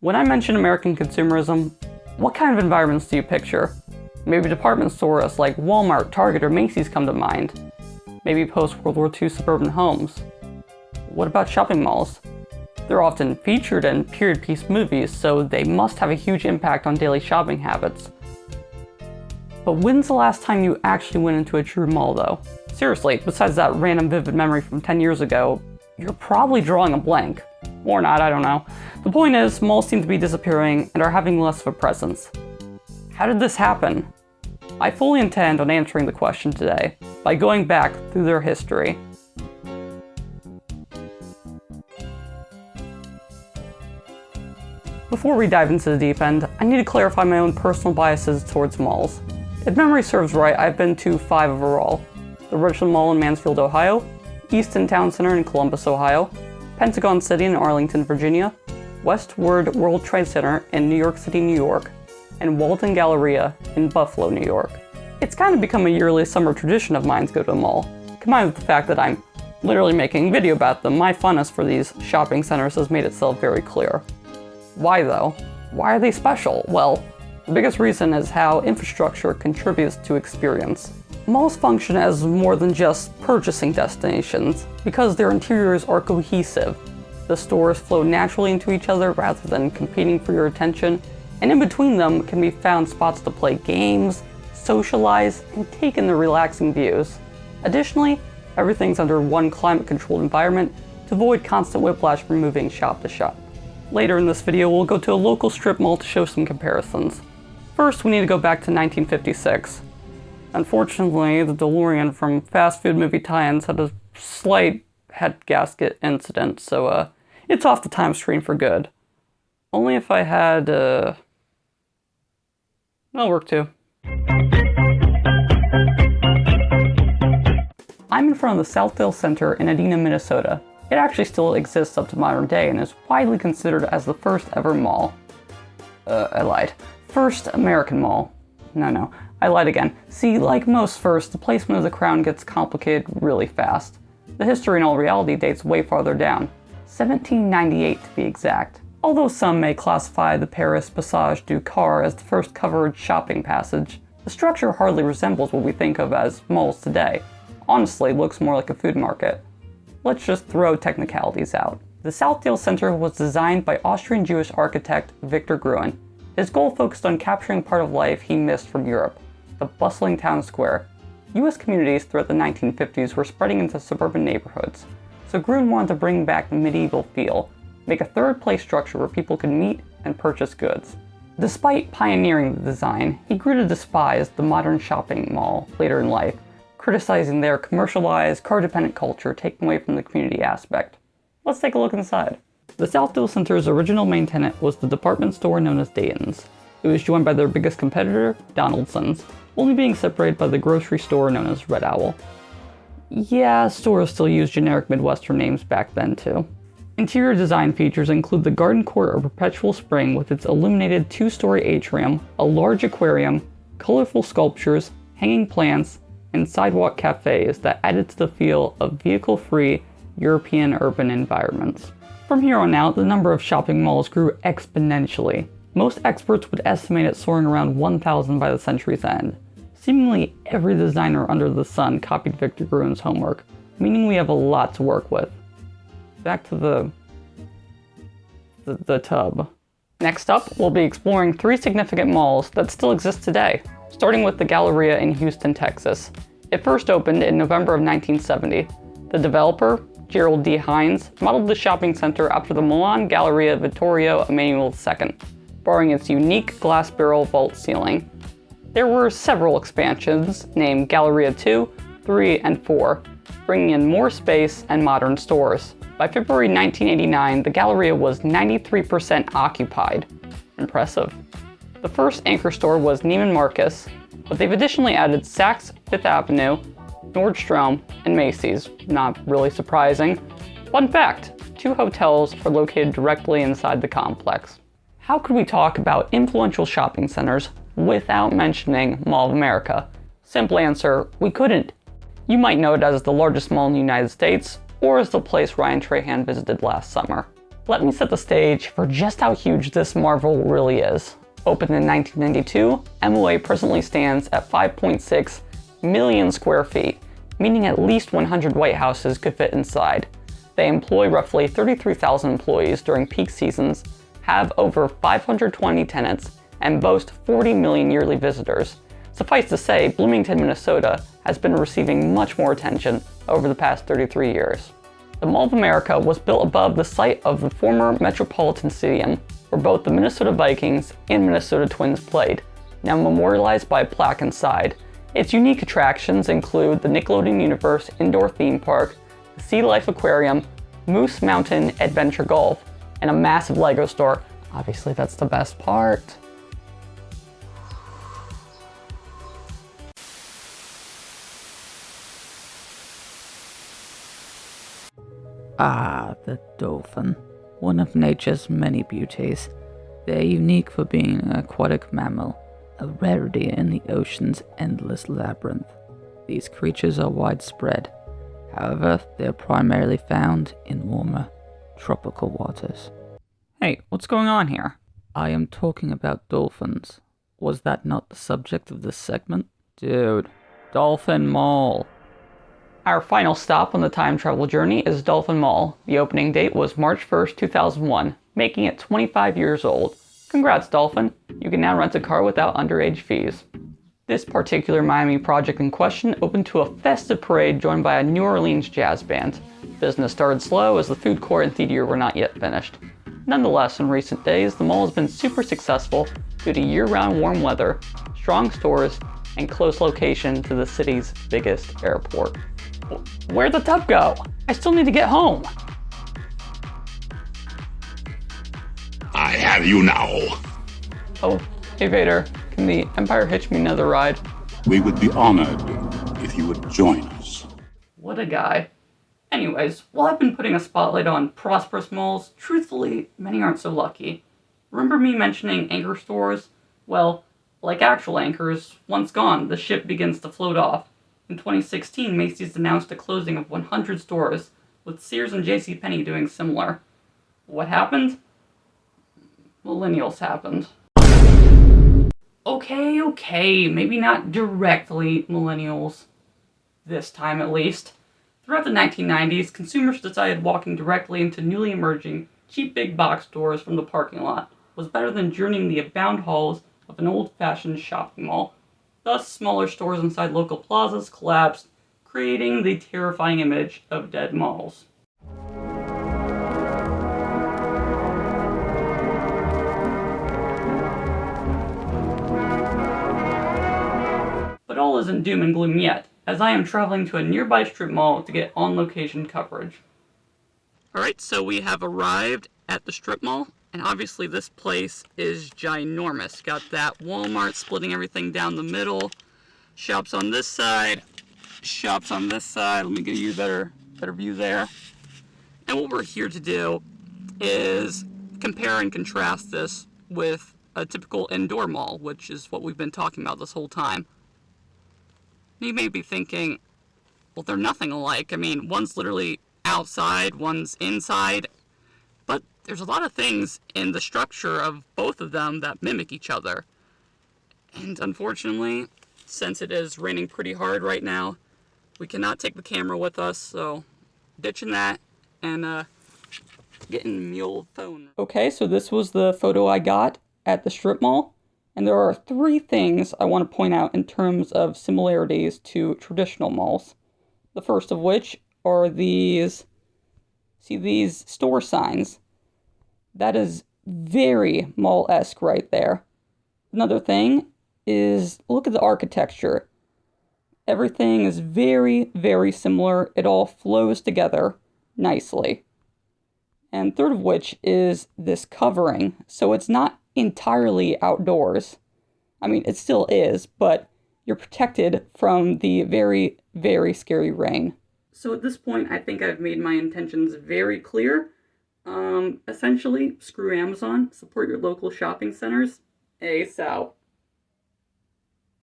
When I mention American consumerism, what kind of environments do you picture? Maybe department stores like Walmart, Target, or Macy's come to mind. Maybe post-World War II suburban homes. What about shopping malls? They're often featured in period piece movies, so they must have a huge impact on daily shopping habits. But when's the last time you actually went into a true mall though? Seriously, besides that random vivid memory from 10 years ago, you're probably drawing a blank. Or not, I don't know. The point is, malls seem to be disappearing and are having less of a presence. How did this happen? I fully intend on answering the question today by going back through their history. Before we dive into the deep end, I need to clarify my own personal biases towards malls. If memory serves right, I've been to 5 overall. The Richland Mall in Mansfield, Ohio, Easton Town Center in Columbus, Ohio, Pentagon City in Arlington, Virginia, Westward World Trade Center in New York City, New York, and Walton Galleria in Buffalo, New York. It's kind of become a yearly summer tradition of mine to go to a mall. Combined with the fact that I'm literally making a video about them, my fondness for these shopping centers has made itself very clear. Why though? Why are they special? Well, the biggest reason is how infrastructure contributes to experience. Malls function as more than just purchasing destinations because their interiors are cohesive. The stores flow naturally into each other rather than competing for your attention, and in between them can be found spots to play games, socialize, and take in the relaxing views. Additionally, everything's under one climate-controlled environment to avoid constant whiplash from moving shop to shop. Later in this video, we'll go to a local strip mall to show some comparisons. First, we need to go back to 1956. Unfortunately, the DeLorean from fast food movie tie-ins had a slight head gasket incident, so it's off the time screen for good. Only if I had, that'll work too. I'm in front of the Southdale Center in Edina, Minnesota. It actually still exists up to modern day and is widely considered as the first ever mall. I lied. First American mall. No, I lied again. See, like most firsts, the placement of the crown gets complicated really fast. The history in all reality dates way farther down, 1798 to be exact. Although some may classify the Paris Passage du Car as the first covered shopping passage, the structure hardly resembles what we think of as malls today. Honestly, it looks more like a food market. Let's just throw technicalities out. The Southdale Center was designed by Austrian Jewish architect Victor Gruen. His goal focused on capturing part of life he missed from Europe, the bustling town square. US communities throughout the 1950s were spreading into suburban neighborhoods, so Gruen wanted to bring back the medieval feel, make a third place structure where people could meet and purchase goods. Despite pioneering the design, he grew to despise the modern shopping mall later in life, criticizing their commercialized, car-dependent culture taking away from the community aspect. Let's take a look inside. The Southdale Center's original main tenant was the department store known as Dayton's. It was joined by their biggest competitor, Donaldson's, only being separated by the grocery store known as Red Owl. Yeah, stores still used generic Midwestern names back then too. Interior design features include the garden court or perpetual spring with its illuminated 2-story atrium, a large aquarium, colorful sculptures, hanging plants, and sidewalk cafes that added to the feel of vehicle-free European urban environments. From here on out, the number of shopping malls grew exponentially. Most experts would estimate it soaring around 1,000 by the century's end. Seemingly every designer under the sun copied Victor Gruen's homework, meaning we have a lot to work with. Back to the tub. Next up, we'll be exploring 3 significant malls that still exist today, starting with the Galleria in Houston, Texas. It first opened in November of 1970. The developer, Gerald D. Hines, modeled the shopping center after the Milan Galleria Vittorio Emanuele II, borrowing its unique glass barrel vault ceiling. There were several expansions, named Galleria 2, 3, and 4, bringing in more space and modern stores. By February 1989, the Galleria was 93% occupied. Impressive. The first anchor store was Neiman Marcus, but they've additionally added Saks Fifth Avenue, Nordstrom, and Macy's. Not really surprising. Fun fact, 2 hotels are located directly inside the complex. How could we talk about influential shopping centers without mentioning Mall of America? Simple answer, we couldn't. You might know it as the largest mall in the United States, or as the place Ryan Trahan visited last summer. Let me set the stage for just how huge this marvel really is. Opened in 1992, MOA presently stands at 5.6 million square feet, meaning at least 100 White Houses could fit inside. They employ roughly 33,000 employees during peak seasons, have over 520 tenants, and boast 40 million yearly visitors. Suffice to say, Bloomington, Minnesota has been receiving much more attention over the past 33 years. The Mall of America was built above the site of the former Metropolitan Stadium, where both the Minnesota Vikings and Minnesota Twins played, now memorialized by a plaque inside. Its unique attractions include the Nickelodeon Universe Indoor Theme Park, the Sea Life Aquarium, Moose Mountain Adventure Golf, and a massive Lego store. Obviously, that's the best part. Ah, the dolphin. One of nature's many beauties. They're unique for being an aquatic mammal, a rarity in the ocean's endless labyrinth. These creatures are widespread. However, they're primarily found in warmer, tropical waters. Hey, what's going on here? I am talking about dolphins. Was that not the subject of this segment? Dude, Dolphin Mall. Our final stop on the time travel journey is Dolphin Mall. The opening date was March 1st, 2001, making it 25 years old. Congrats, Dolphin. You can now rent a car without underage fees. This particular Miami project in question opened to a festive parade joined by a New Orleans jazz band. Business started slow as the food court and theater were not yet finished. Nonetheless, in recent days, the mall has been super successful due to year-round warm weather, strong stores, and close location to the city's biggest airport. Where'd the tub go? I still need to get home. I have you now. Oh, hey Vader, can the Empire hitch me another ride? We would be honored if you would join us. What a guy. Anyways, while I've been putting a spotlight on prosperous malls, truthfully, many aren't so lucky. Remember me mentioning anchor stores? Well, like actual anchors, once gone, the ship begins to float off. In 2016, Macy's announced a closing of 100 stores, with Sears and JCPenney doing similar. What happened? Millennials happened. Okay, maybe not directly millennials. This time at least. Throughout the 1990s, consumers decided walking directly into newly emerging, cheap big box stores from the parking lot was better than journeying the abound halls of an old-fashioned shopping mall. Thus, smaller stores inside local plazas collapsed, creating the terrifying image of dead malls. But all isn't doom and gloom yet, as I am traveling to a nearby strip mall to get on-location coverage. Alright, so we have arrived at the strip mall, and obviously this place is ginormous. Got that Walmart splitting everything down the middle, shops on this side, shops on this side. Let me give you a better view there. And what we're here to do is compare and contrast this with a typical indoor mall, which is what we've been talking about this whole time. You may be thinking, well, they're nothing alike. I mean, one's literally outside, one's inside, but there's a lot of things in the structure of both of them that mimic each other. And unfortunately, since it is raining pretty hard right now, we cannot take the camera with us, so ditching that and getting me old phone. Okay, so this was the photo I got at the strip mall, and there are 3 things I want to point out in terms of similarities to traditional malls. The first of which are these store signs. That is very mall-esque right there. Another thing is, look at the architecture. Everything is very, very similar. It all flows together nicely. And third of which is this covering. So it's not entirely outdoors. I mean, it still is, but you're protected from the very, very scary rain. So at this point, I think I've made my intentions very clear. Essentially, screw Amazon, support your local shopping centers. ASAP.